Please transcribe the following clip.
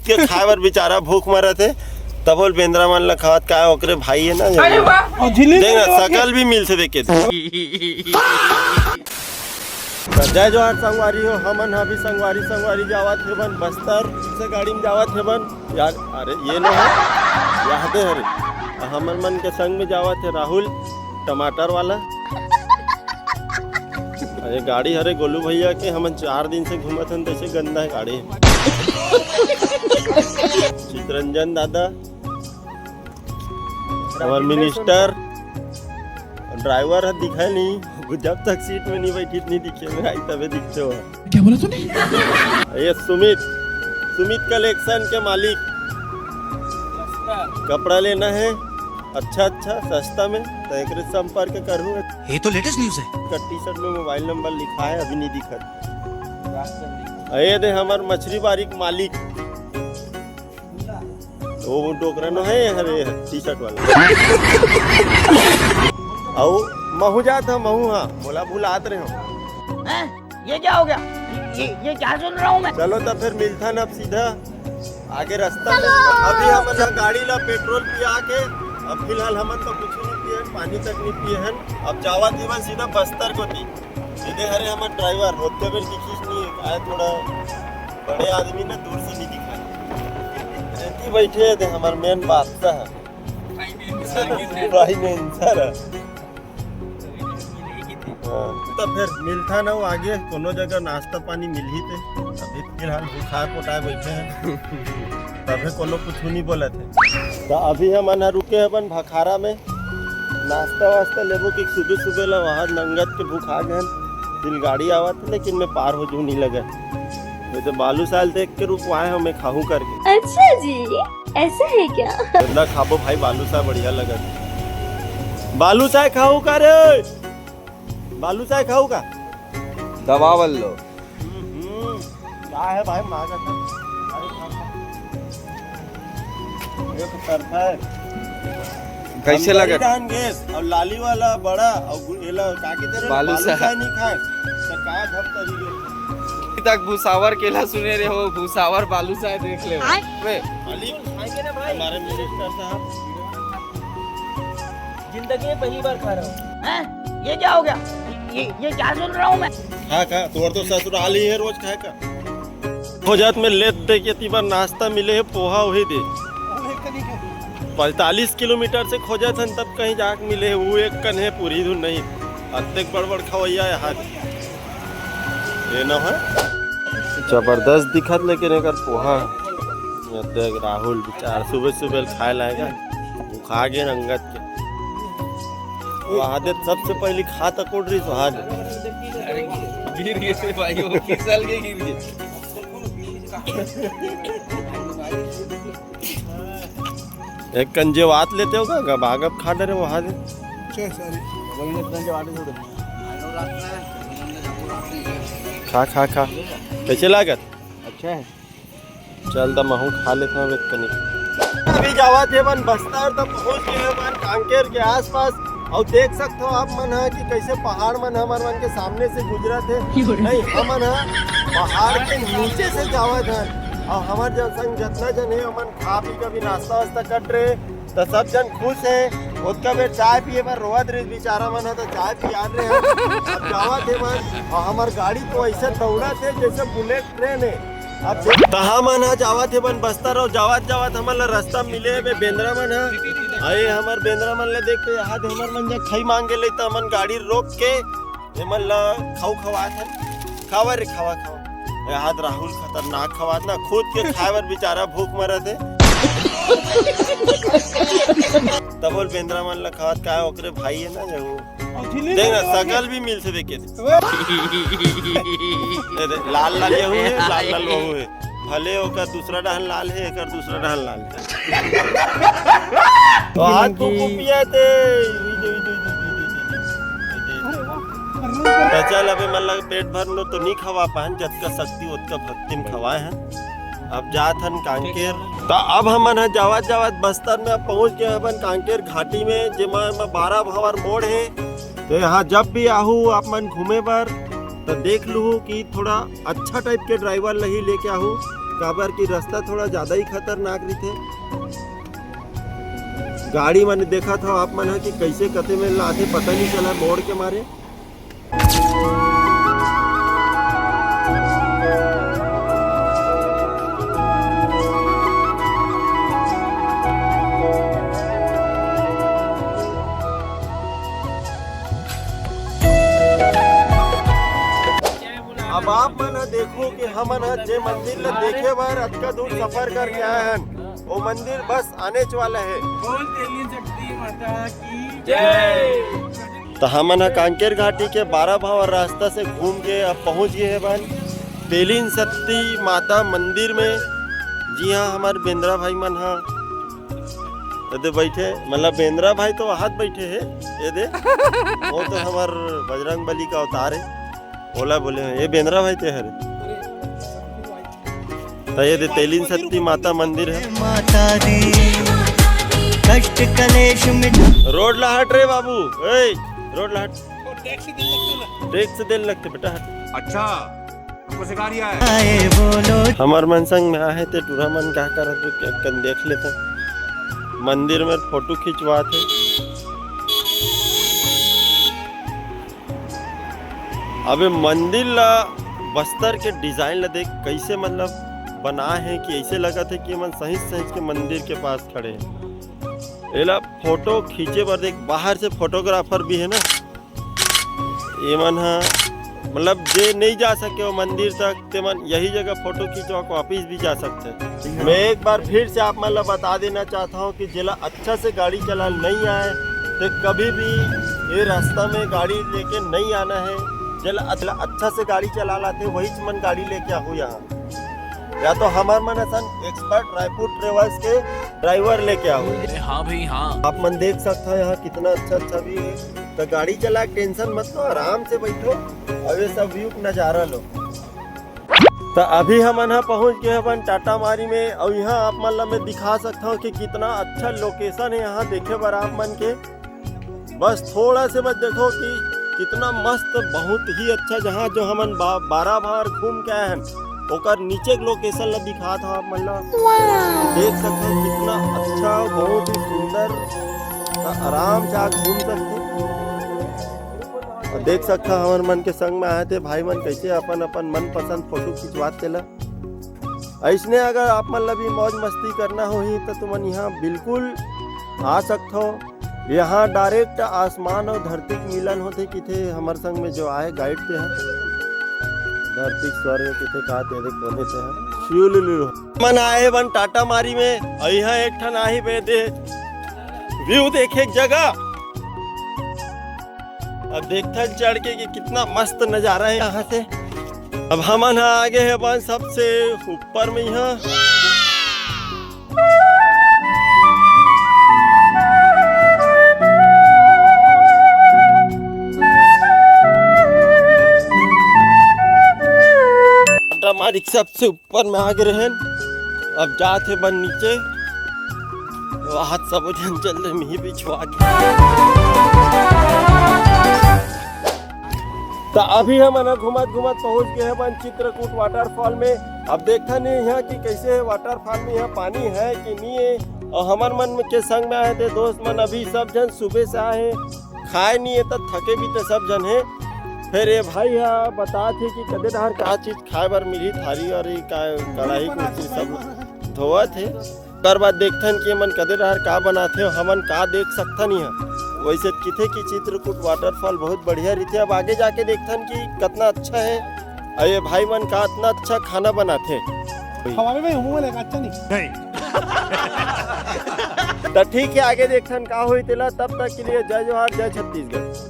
के खाए बर बेचारा भूख मरत है तब बोल बेंद्रा मन ला खावत का ओकरे भाई है ना देख ना सकल भी मिल से देखे जय जोहार संगवारी हो हमन अभी संगवारी जावत है बन बस्तर से गाड़ी में जावत है बन यार अरे ये नो है याद है अरे हमन मन के संग में जावत है राहुल टमाटर वाला अरे गाड़ी हरे गोलू भैया के हमन 4 दिन से घूमत हन तैसे गंदा है गाड़ी चितरंजन दादा हमार मिनिस्टर ड्राइवर है दिखाई नहीं जब तक सीट में नहीं बैठी नहीं दिखे मैं आई तबे दिखते हो क्या बोला तूने? ये सुमित कलेक्शन के मालिक कपड़ा लेना है अच्छा सस्ता में तो एक संपर्क करूँ ये तो लेटेस्ट न्यूज़ है। टी शर्ट में मोबाइल नंबर लिखा है अभी नहीं दिखा ये दे हमार मछली बारीक मालिक वो डोकरा नो है हरे टी शर्ट वाला आओ महू जात है महू हाँ बोला भूलात रहे हो ये क्या हो गया ये क्या सुन रहा हूँ मैं। चलो तो फिर मिलता ना अब सीधा आगे रास्ता में अभी हम गाड़ी ला पेट्रोल पिया के अब फिलहाल हम तो कुछ नहीं पिए पानी तक नहीं पिए हैं अब जावा थी बस सीधा बस्तर को थी सीधे हरे हमारे ड्राइवर होते हुए दिखीस नहीं आए थोड़ा बड़े आदमी ना दूर से नहीं दिखा रहती बैठे थे हमारे मेन बादशाह तो फिर मिलता ना वो आगे कोनो जगह नाश्ता पानी मिल ही थे अभी फिलहाल बुखार पोटाए बैठे हैं तभी कोनो कुछ नहीं बोला थे तो अभी हम रुके हैं अपन भखारा में नाश्ता वास्ता लेबो कि सुबह ला वहाँ नंगत के भूख आ गए दिल गाड़ी आवा थी लेकिन मैं पार हो जू नहीं लगा मैं तो बालू साल देख के रुकवाए हो मैं खाऊं करके अच्छा जी ऐसा है क्या? ना खाबो भाई बालू सा बढ़िया लगा बालू सा खाऊ का रे बालू सा खाऊ का दवा लो क्या है भाई मांगा था एक तरफा कैसे लगा गैस और लाली वाला बड़ा और एला काकी तेरे बालू सा नहीं खाए तो का ढप तरीके तक भूसावर केला सुने रहे हो भूसावर बालू सा देख ले खाएंगे ना भाई हमारे मिनिस्टर साहब जिंदगी में पहली बार खा रहा हूँ। ये क्या हो गया ये क्या सुन रहा हूँ मैं। खा तोर तो ससुराल ही है रोज खाए का हो जात में लेट दे के तीबर नाश्ता मिले है पोहा वही दे 45 किलोमीटर से खोजा था तब कहीं जाके मिले वो एक कन है पूरी धुन नहीं अत्तेक बड़बड़ खवैया है हाथ ये ना है जबरदस्त दिखत लेकिन एक पोहा देख राहुल बेचार सुबह खाए लाएगा वो खा गए रंगत के आदत सबसे पहले खा तक उड़ रही सुहाग गिर गए भाई वो फिसल के गिर गए एक कंजे वात लेते हो का भागब खा डरे वो हाथ खा कैसे लागत अच्छा है चल तो महू खा लेता हूँ एक कनी अभी जावा थे बन बस्तर तब पहुँच गए मन कांकेर के आसपास और देख सकते हो आप मन है कि कैसे पहाड़ मन हमारे मन के सामने से गुजरा थे नहीं हमन है पहाड़ के नीचे से जावा थे और हमारे जनसंग जितना जन है हमन खा पी का भी नाश्ता वास्ता कट रहे तो सब जन खुश है उसका बेर चाय पिए पर रोवत रही बेचारा मन है तो चाय पिया रहे हैं अब जावा थे मन और हमारी गाड़ी तो ऐसे दौड़ा थे जैसे बुलेट ट्रेन है अब कहाँ मन है जावा थे बन बस्तर और जावत हमारा रास्ता मिले है बेंद्रा मन है अरे हमार बेंद्रा मन ले देख के हाथ हमार मन जब खाई मांगे ले तो हमन गाड़ी रोक के हमन ला खवा खावा रे खावा हाथ राहुल खतरनाक खवात ना खुद के खाए बर बेचारा भूख मरत है तब बोल बेंद्रा मन ला खावत का ओकरे भाई है ना जो देख ना सकल भी मिल से देखे लाल ये हुए लाल वो है भले ओकर दूसरा डहन लाल है एकर दूसरा डहन लाल है तो हाथ को पिया थे चल अबे मतलब पेट भर लो तो नहीं खवा पान जतका शक्ति उतका भक्ति में खवाए हैं अब जात हन कांकेर तो अब हमन जावत बस्तर में अब पहुंच गए अपन कांकेर घाटी में जेमा 12 भंवर मोड़ है तो यहाँ जब भी आहू आप मन घूमे पर तो देख लू कि थोड़ा अच्छा टाइप के ड्राइवर नहीं लेके आहू काबर की रास्ता थोड़ा ज्यादा ही खतरनाक रही। गाड़ी मैंने देखा था आप मन कि कैसे कते में लाते पता नहीं चला मोड़ के मारे। अब आप मन देखो कि हमन जे मंदिर ला देखे बार अतका दूर सफर करके आए हैं, वो मंदिर बस आने वाला है। तो हमन कांकेर घाटी के 12 भाव रास्ता से घूम के अब पहुंच गए हैं बन तेलिन सती माता मंदिर में। जी हाँ, हमारे बेंद्रा भाई मन हाँ दे बैठे, मतलब बेंद्रा भाई तो हाथ बैठे है ये दे, वो तो हमार बजरंग बली का अवतार है। ओला बोले हैं ये बेंद्रा भाई ते हरे। तो ये दे तेलिन सती माता मंदिर है। माता दी कष्ट कलेश में रोड ला हट रे बाबू, ए रोड ला हट, टैक्स देने लगते बेटा हट। अच्छा हमको सिखा रिया है। आए बोलो हमार मन संग में आए थे टूरा मन क्या करत हो कन देख लेते मंदिर में फोटो खिंचवाते। अबे मंदिर ला बस्तर के डिजाइन ला देख कैसे मतलब बना है कि ऐसे लगा था कि मन सही सही के मंदिर के पास खड़े हैं। एला फोटो खींचे पर देख बाहर से फोटोग्राफर भी है ना, ये मन हाँ मतलब जे नहीं जा सके वो मंदिर तक ते मन यही जगह फोटो खींचवा वापिस भी जा सकते हैं। मैं एक बार फिर से आप मतलब बता देना चाहता हूँ कि जिला अच्छा से गाड़ी चला नहीं आए तो कभी भी ये रास्ता में गाड़ी लेके नहीं आना है। जिला अच्छा से गाड़ी चला लाते वही मन गाड़ी लेके आओ यहाँ, या तो हमार मन असन एक्सपर्ट रायपुर ट्रेवल्स के ड्राइवर लेके आओ। हाँ भाई हाँ। आप मन देख सकते हो यहाँ कितना अच्छा भी है। तो गाड़ी चला टेंशन मत लो, आराम से बैठो और ये सब व्यू नजारा लो। तो अभी हम यहाँ पहुँच गए अपन टाटा मारी में, और यहाँ आप मतलब मैं दिखा सकता हूँ कि कितना अच्छा लोकेशन है यहाँ देखे बर आप मन के। बस थोड़ा से बस देखो कि कितना मस्त, बहुत ही अच्छा जहाँ जो हमन 12 बार घूम के आए हैं ओकर नीचे के लोकेशन ला दिखा था आप मतलब देख सकते हो कितना अच्छा, बहुत ही सुंदर, आराम से आप घूम सकते और देख सकते हो हमारे मन के संग में आए थे भाई मन कैसे अपन अपन मन पसंद फोटो खिंचवाते ला। ऐसने अगर आप मतलब भी मौज मस्ती करना हो ही तो तुम यहाँ बिल्कुल आ सकते हो। यहाँ डायरेक्ट आसमान और धरती के मिलन होते किथे हमारे संग में जो आए गाइड थे हैं धरती स्वर्ग किथे का तेरे कोने से हैं शिवलुलु मन आए बन टाटा मारी में। और यहाँ एक ठन आही बे दे व्यू देखे एक जगह। अब देखते चढ़ के कि कितना मस्त नजारा है यहाँ से। अब हम आगे है बन सबसे ऊपर में यहाँ हमारी सबसे ऊपर में आगे रहे। अब जाते बन नीचे हाथ सब चल रहे मी बिछवा के। तो अभी हम घुमत पहुंच गए हैं बन चित्रकूट वाटरफॉल में। अब देखा नहीं यहाँ कि कैसे वाटरफॉल में यहाँ पानी है कि नहीं है। और हमार मन के संग में आए थे दोस्त मन, अभी सब जन सुबह से आए खाए नहीं है तो थके भी तो सब जन है। फिर ये भाई यहाँ बता थे कि कदे दार का चीज खाए बार मिली थारी और कढ़ाई कुर्सी सब धोआ थे। कर बाद देखथन कि मन कदे दार का बनाते हो हमन का देख सकथन यहाँ। वैसे किथे की चित्रकूट वाटरफॉल बहुत बढ़िया रहते। अब आगे जाके देखथन कि कितना अच्छा है और ये भाई मन का इतना अच्छा खाना बनाते। तो ठीक है आगे देखथन का हुई तेला। तब तक के लिए जय जोहार, जय छत्तीसगढ़।